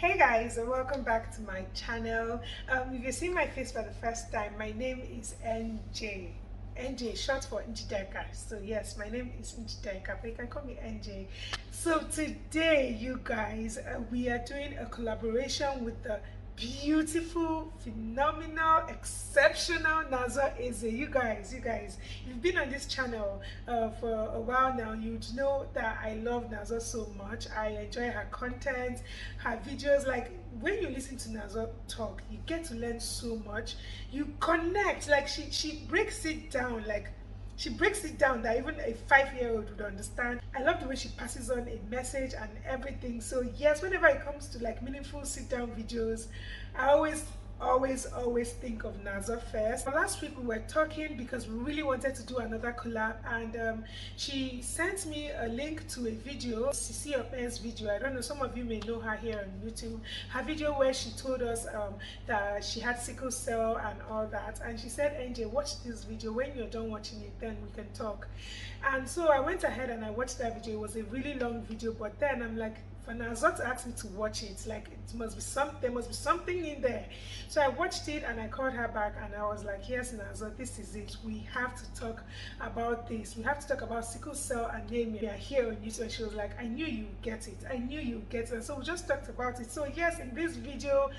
Hey guys, and welcome back to my channel. If you see my face for the first time, my name is NJ. NJ, short for Njideka. So yes, my name is Njideka, but you can call me NJ. So today, you guys, we are doing a collaboration with the beautiful, phenomenal, exceptional Nazor Ezeh. You guys, you've been on this channel for a while now. You'd know that I love Nazor so much. I enjoy her content, her videos. Like when you listen to Nazor talk, you get to learn so much. You connect. Like she breaks it down. Like she breaks it down that even a 5-year-old would understand. I love the way she passes on a message and everything. So yes, whenever it comes to like meaningful sit-down videos, I always think of Nazor first. Last week we were talking because we really wanted to do another collab, and she sent me a link to a video, Sisi's video. I don't know, some of you may know her here on YouTube. Her video where she told us that she had sickle cell and all that, and she said, NJ, watch this video. When you're done watching it, then we can talk. And so I went ahead and I watched that video. It was a really long video, but then I'm like, for Nazor to ask me to watch it, like there must be something in there. So I watched it and I called her back and I was like, yes, Nazor, this is it. We have to talk about this. We have to talk about sickle cell anemia. We are here on YouTube. And she was like, I knew you would get it. I knew you would get it. And so we just talked about it. So yes, in this video,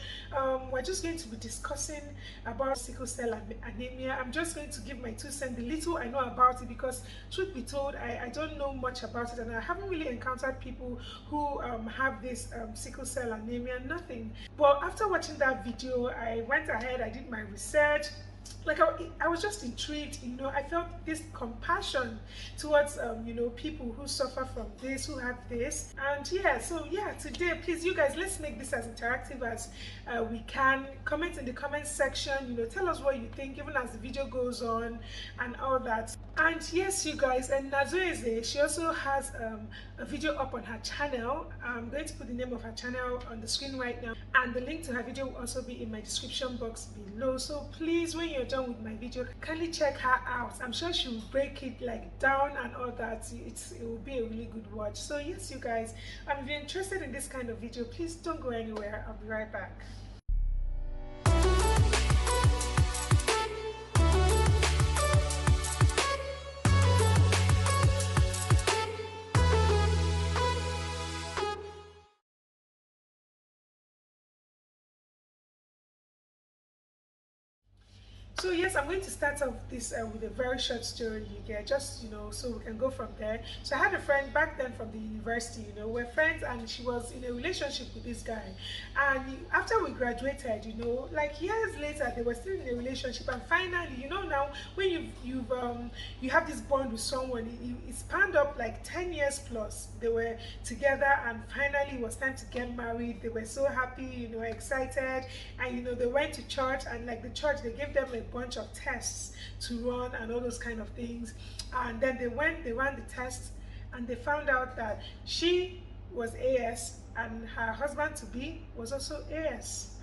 we're just going to be discussing about sickle cell anemia. I'm just going to give my 2 cents, the little I know about it, because truth be told, I don't know much about it, and I haven't really encountered people who have this sickle cell anemia, nothing. But after watching that video, I went ahead, I did my research. Like I was just intrigued, you know. I felt this compassion towards you know, people who suffer from this, who have this. And yeah, so yeah, today, please you guys, let's make this as interactive as we can. Comment in the comment section, you know, tell us what you think even as the video goes on and all that. And yes, you guys, and Nazor Ezeh, she also has a video up on her channel. I'm going to put the name of her channel on the screen right now, and the link to her video will also be in my description box below. So please, when you're done with my video, kindly check her out. I'm sure she will break it like down and all that. It will be a really good watch. So yes, you guys, if you're interested in this kind of video, please don't go anywhere. I'll be right back. So yes, I'm going to start off this with a very short story, you get, just, you know, so we can go from there. So I had a friend back then from the university, you know, we're friends, and she was in a relationship with this guy. And after we graduated, you know, like years later, they were still in a relationship. And finally, you know, now when you have this bond with someone, it spanned up like 10 years plus. They were together, and finally it was time to get married. They were so happy, you know, excited, and you know, they went to church, and like the church, they gave them a bunch of tests to run and all those kind of things. And then they ran the tests, and they found out that she was AS and her husband to be was also AS.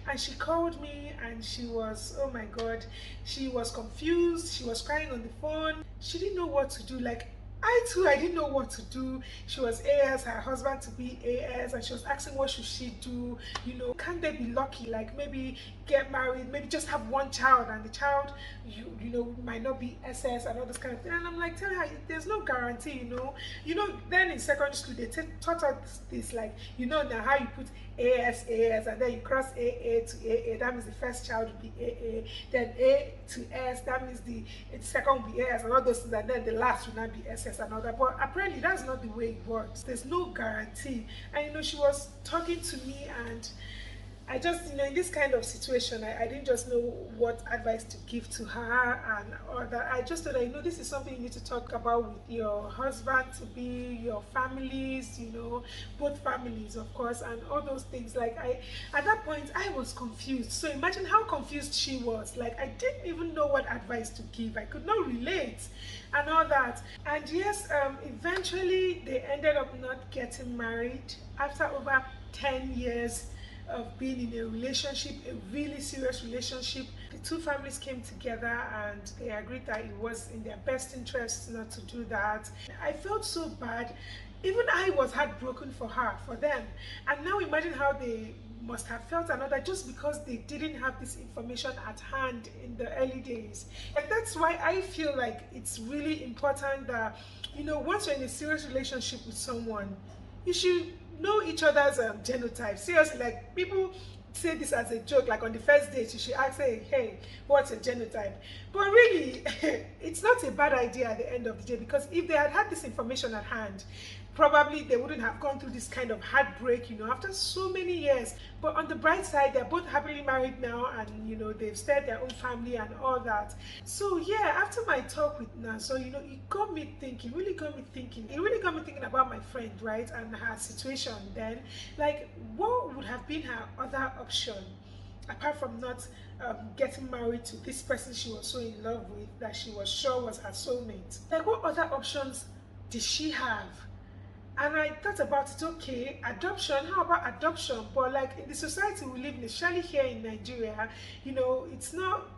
And she called me, and she was, oh my god, she was confused. She was crying on the phone. She didn't know what to do. Like I didn't know what to do. She was AS, her husband to be AS, and she was asking what should she do, you know, can they be lucky, like maybe get married, maybe just have one child, and the child you know might not be SS and all this kind of thing. And I'm like telling her, there's no guarantee, you know. Then in secondary school they taught us this, like, you know, now how you put AS, and then you cross AA to AA, that means the first child will be AA, then A to S, that means the second will be AS, and all those things, and then the last will not be SS and all that. But apparently that's not the way it works. There's no guarantee. And you know, she was talking to me, and I just, you know, in this kind of situation, I didn't just know what advice to give to her and all that. I just thought, you know, this is something you need to talk about with your husband to be, your families, you know, both families, of course, and all those things. Like at that point, I was confused. So imagine how confused she was. Like I didn't even know what advice to give. I could not relate and all that. And yes, eventually they ended up not getting married after over 10 years of being in a relationship, a really serious relationship. The two families came together and they agreed that it was in their best interest not to do that. I felt so bad Even I was heartbroken for her, for them. And now imagine how they must have felt another, just because they didn't have this information at hand in the early days. And that's why I feel like it's really important that, you know, once you're in a serious relationship with someone, you should know each other's genotype. Seriously, like, people say this as a joke, like on the first date you should ask, hey, what's your genotype? But really, it's not a bad idea at the end of the day, because if they had had this information at hand, probably they wouldn't have gone through this kind of heartbreak, you know, after so many years. But on the bright side, they're both happily married now, and you know, they've started their own family and all that. So yeah, after my talk with Nazor, you know, it got me thinking, really got me thinking. It really got me thinking about my friend, right, and her situation then. Like, what would have been her other option apart from not getting married to this person she was so in love with, that she was sure was her soulmate? Like, what other options did she have? And I thought about it. Okay, adoption, how about adoption? But like, in the society we live in, especially here in Nigeria, you know, it's not,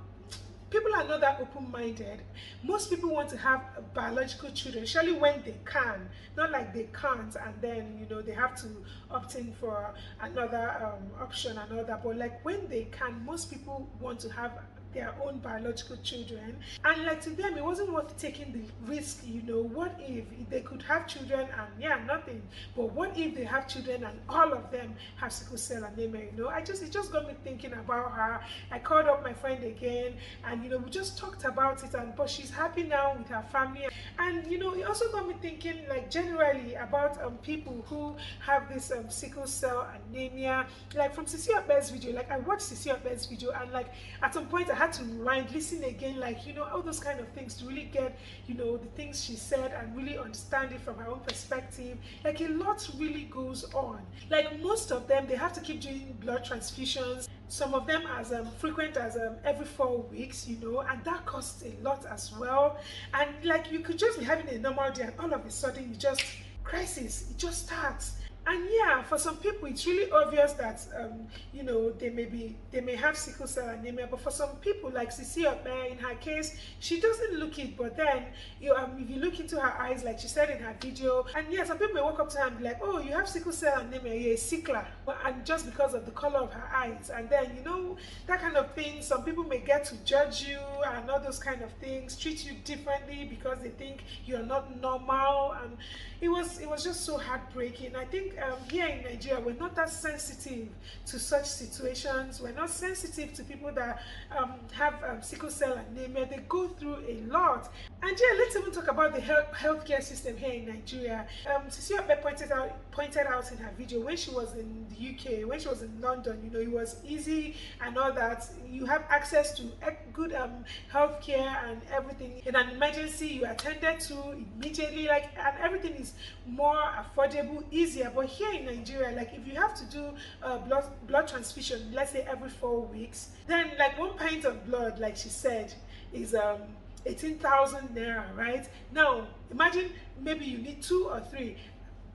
people are not that open-minded. Most people want to have biological children, especially when they can, not like they can't and then, you know, they have to opt in for another option and all that. But like, when they can, most people want to have their own biological children, and like, to them it wasn't worth taking the risk. You know, what if they could have children and yeah, nothing, but what if they have children and all of them have sickle cell anemia? You know, it just got me thinking about her. I called up my friend again, and you know, we just talked about it, and but she's happy now with her family. And you know, it also got me thinking, like, generally about people who have this sickle cell anemia. Like, from Sisi's video, like, I watched Sisi's video, and like, at some point I had to rewind, listen again, like, you know, all those kind of things, to really get, you know, the things she said and really understand it from her own perspective. Like, a lot really goes on. Like, most of them, they have to keep doing blood transfusions, some of them as frequent as every 4 weeks, you know, and that costs a lot as well. And like, you could just be having a normal day and all of a sudden you just, crisis, it just starts. And yeah, for some people it's really obvious that you know, they may have sickle cell anemia. But for some people, like Sisi, in her case, she doesn't look it, but then if you look into her eyes, like she said in her video, and yeah, some people may walk up to her and be like, oh, you have sickle cell anemia, you're a sickler, and just because of the color of her eyes. And then, you know, that kind of thing, some people may get to judge you and all those kind of things, treat you differently because they think you're not normal. And it was just so heartbreaking. I think here in Nigeria, we're not that sensitive to such situations. We're not sensitive to people that have sickle cell anemia. They go through a lot. And yeah, let's even talk about the healthcare system here in Nigeria. Sisi pointed out in her video, when she was in the UK, when she was in London, you know, it was easy and all that. You have access to good healthcare and everything. In an emergency, you attended to immediately, like, and everything is more affordable, easier. But here in Nigeria, like, if you have to do blood transfusion, let's say every 4 weeks, then like 1 pint of blood, like she said, is 18,000 naira, right? Now imagine, maybe you need 2 or 3,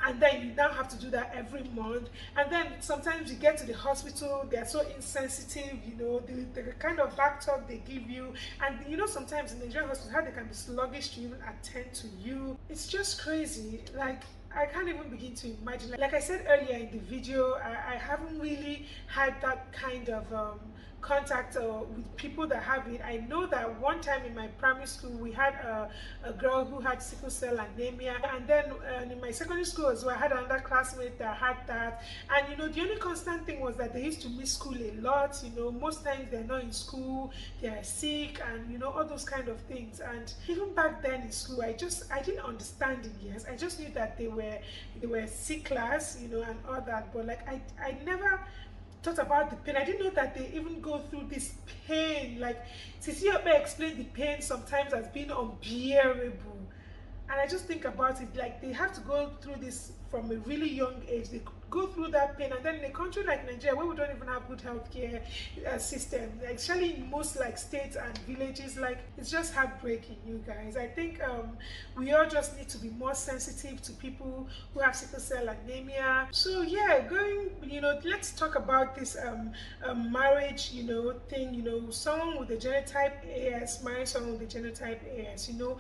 and then you now have to do that every month. And then sometimes you get to the hospital, they're so insensitive, you know, the kind of back talk they give you. And you know, sometimes in the Nigerian hospital, how they can be sluggish to even attend to you. It's just crazy. Like, I can't even begin to imagine. Like I said earlier in the video, I haven't really had that kind of contact with people that have it. I know that one time in my primary school, we had a girl who had sickle cell anemia, and then in my secondary school as well, I had another classmate that had that. And you know, the only constant thing was that they used to miss school a lot. You know, most times they're not in school, they are sick, and you know, all those kind of things. And even back then in school, I didn't understand it. Yes, I just knew that they were sicklers, you know, and all that. But like, I never thought about the pain. I didn't know that they even go through this pain. Like, Sisi explained the pain sometimes as being unbearable. And I just think about it, like, they have to go through this from a really young age. They go through that pain, and then in a country like Nigeria, where we don't even have good healthcare system, actually in most like states and villages, like, it's just heartbreaking, you guys. I think we all just need to be more sensitive to people who have sickle cell anemia. So yeah, you know, let's talk about this marriage, you know, thing. You know, someone with the genotype AS marrying someone with the genotype AS. You know,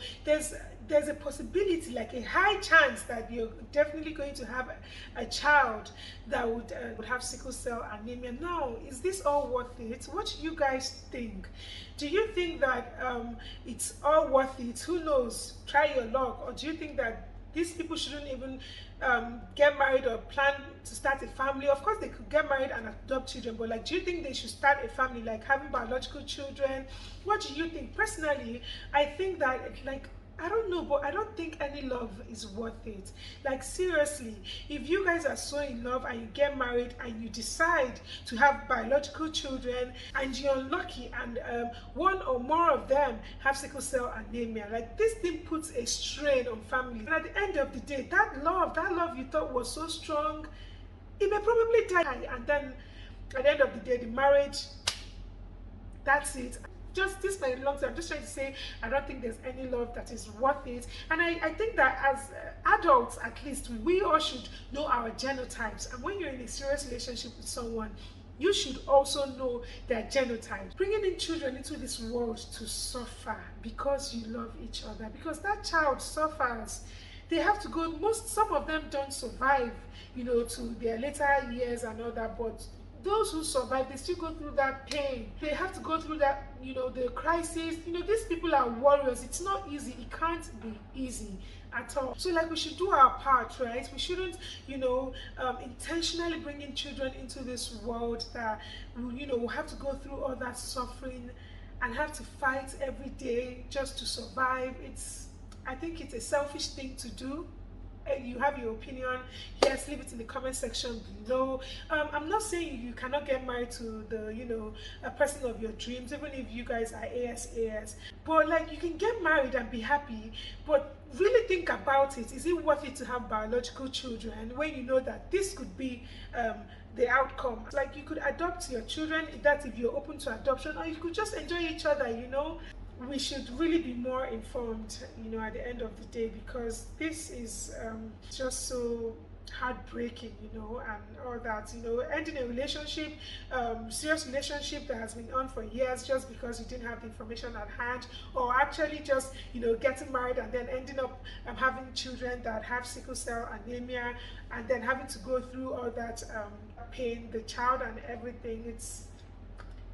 there's a possibility, like a high chance, that you're definitely going to have a child that would have sickle cell anemia. Now, is this all worth it? What do you guys think? Do you think that it's all worth it? Who knows? Try your luck. Or do you think that these people shouldn't even get married or plan to start a family? Of course, they could get married and adopt children, but like, do you think they should start a family, like having biological children? What do you think? Personally, I think that, like, I don't know, but I don't think any love is worth it. Like, seriously, if you guys are so in love and you get married and you decide to have biological children and you're unlucky and one or more of them have sickle cell anemia, like, this thing puts a strain on families. And at the end of the day, that love you thought was so strong, it may probably die. And then at the end of the day, the marriage, that's it. Just this my long term, I'm just trying to say, I don't think there's any love that is worth it. And I think that as adults, at least, we all should know our genotypes. And when you're in a serious relationship with someone, you should also know their genotypes. Bringing in children into this world to suffer because you love each other, because that child suffers. They have to go, some of them don't survive, you know, to their later years and all that, but those who survive, they still go through that pain. They have to go through that, you know, the crisis. You know, these people are warriors. It's not easy. It can't be easy at all. So, like, we should do our part, right? We shouldn't, you know, intentionally bring in children into this world that, you know, will have to go through all that suffering and have to fight every day just to survive. I think it's a selfish thing to do. You have your opinion, yes, leave it in the comment section below. I'm not saying you cannot get married to the, you know, a person of your dreams, even if you guys are AS, but like, you can get married and be happy, but really think about it. Is it worth it to have biological children when you know that this could be the outcome? Like, you could adopt your children, that's if you're open to adoption, or you could just enjoy each other, you know. We should really be more informed, you know, at the end of the day, because this is just so heartbreaking, you know, and all that, you know, ending a relationship, serious relationship that has been on for years just because you didn't have the information at hand, or actually just, you know, getting married and then ending up having children that have sickle cell anemia, and then having to go through all that pain, the child and everything.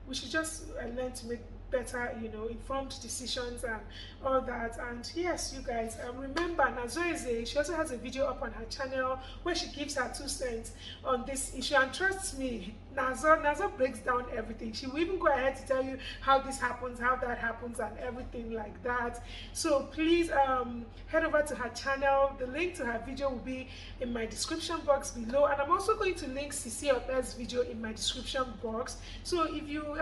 We should just learn to make better, you know, informed decisions and all that. And yes, you guys, remember, Nazor Ezeh, she also has a video up on her channel where she gives her 2 cents on this issue, and trust me, Nazor breaks down everything. She will even go ahead to tell you how this happens, how that happens, and everything like that. So please head over to her channel. The link to her video will be in my description box below, and I'm also going to link Sisi's video in my description box. So if you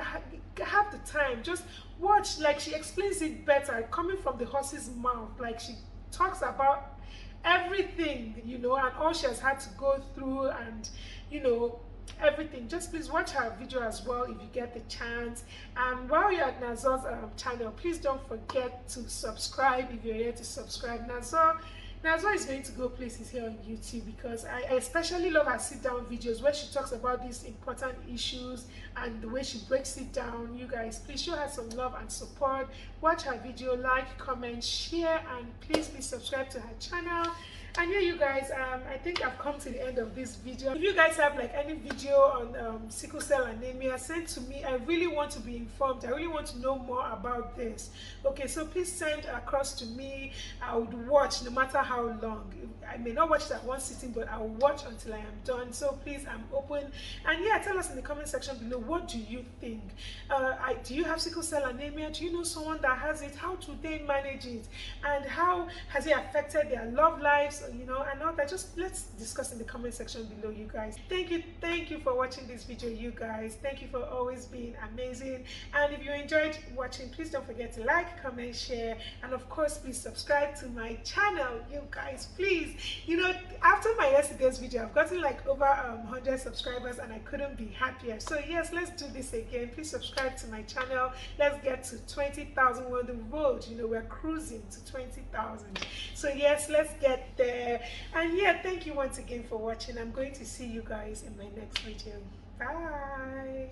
have the time, just watch. Like, she explains it better, coming from the horse's mouth. Like, she talks about everything, you know, and all she has had to go through, and, you know, everything. Just please watch her video as well if you get the chance. And while you're at Nazor's channel, please don't forget to subscribe if you're here to subscribe. Nazor is going to go places here on YouTube, because I especially love her sit-down videos where she talks about these important issues and the way she breaks it down. You guys, please show her some love and support. Watch her video, like, comment, share, and please subscribe to her channel. And yeah, you guys, I think I've come to the end of this video. If you guys have like any video on sickle cell anemia, send to me. I really want to be informed. I really want to know more about this. Okay, so please send across to me. I would watch no matter how long. I may not watch that one sitting, but I'll watch until I am done. So please, I'm open. And yeah, tell us in the comment section below, what do you think? Do you have sickle cell anemia? Do you know someone that has it? How do they manage it? And how has it affected their love lives? You know, and all that. Just let's discuss in the comment section below, you guys. Thank you for watching this video, you guys. Thank you for always being amazing. And if you enjoyed watching, please don't forget to like, comment, share, and of course, please subscribe to my channel, you guys. Please, you know, after my yesterday's video, I've gotten like over 100 subscribers, and I couldn't be happier. So yes, let's do this again. Please subscribe to my channel. Let's get to 20,000. We're on the road, you know, we're cruising to 20,000. So yes, let's get there. And yeah, thank you once again for watching. I'm going to see you guys in my next video. Bye.